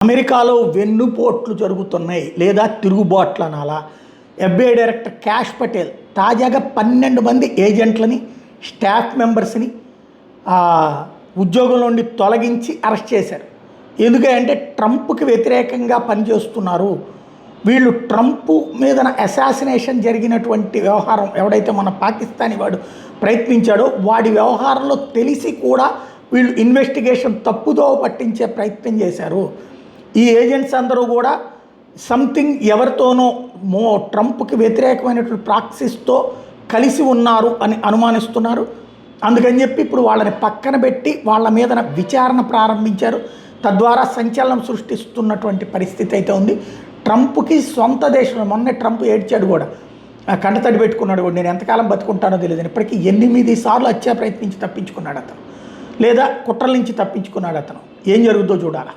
అమెరికాలో వెన్నుపోట్లు జరుగుతున్నాయి లేదా తిరుగుబాట్లు అనాలా. ఎఫ్బిఐ డైరెక్టర్ క్యాష్ పటేల్ తాజాగా 12 మంది ఏజెంట్లని స్టాఫ్ మెంబర్స్ని ఉద్యోగం నుండి తొలగించి అరెస్ట్ చేశారు. ఎందుకంటే ట్రంప్కి వ్యతిరేకంగా పనిచేస్తున్నారు వీళ్ళు. ట్రంప్ మీద అసాసినేషన్ జరిగినటువంటి వ్యవహారం ఎవడైతే మన పాకిస్తానీ వాడు ప్రయత్నించాడో వాడి వ్యవహారంలో తెలిసి కూడా వీళ్ళు ఇన్వెస్టిగేషన్ తప్పుదో పట్టించే ప్రయత్నం చేశారు. ఈ ఏజెంట్స్ అందరూ కూడా సంథింగ్ ఎవరితోనో ట్రంప్కి వ్యతిరేకమైనటువంటి ప్రాక్సిస్తో కలిసి ఉన్నారు అని అనుమానిస్తున్నారు. అందుకని చెప్పి ఇప్పుడు వాళ్ళని పక్కన పెట్టి వాళ్ళ మీద విచారణ ప్రారంభించారు. తద్వారా సంచలనం సృష్టిస్తున్నటువంటి పరిస్థితి అయితే ఉంది. ట్రంప్కి సొంత దేశంలో మొన్నే ట్రంప్ ఏడ్చాడు కూడా, కంటతడి పెట్టుకున్నాడు కూడా, నేను ఎంతకాలం బతుకుంటానో తెలియదు. ఇప్పటికీ 8 సార్లు హత్య ప్రయత్నించి తప్పించుకున్నాడు అతను, లేదా కుట్రల నుంచి తప్పించుకున్నాడు అతను. ఏం జరుగుతుందో చూడాలి.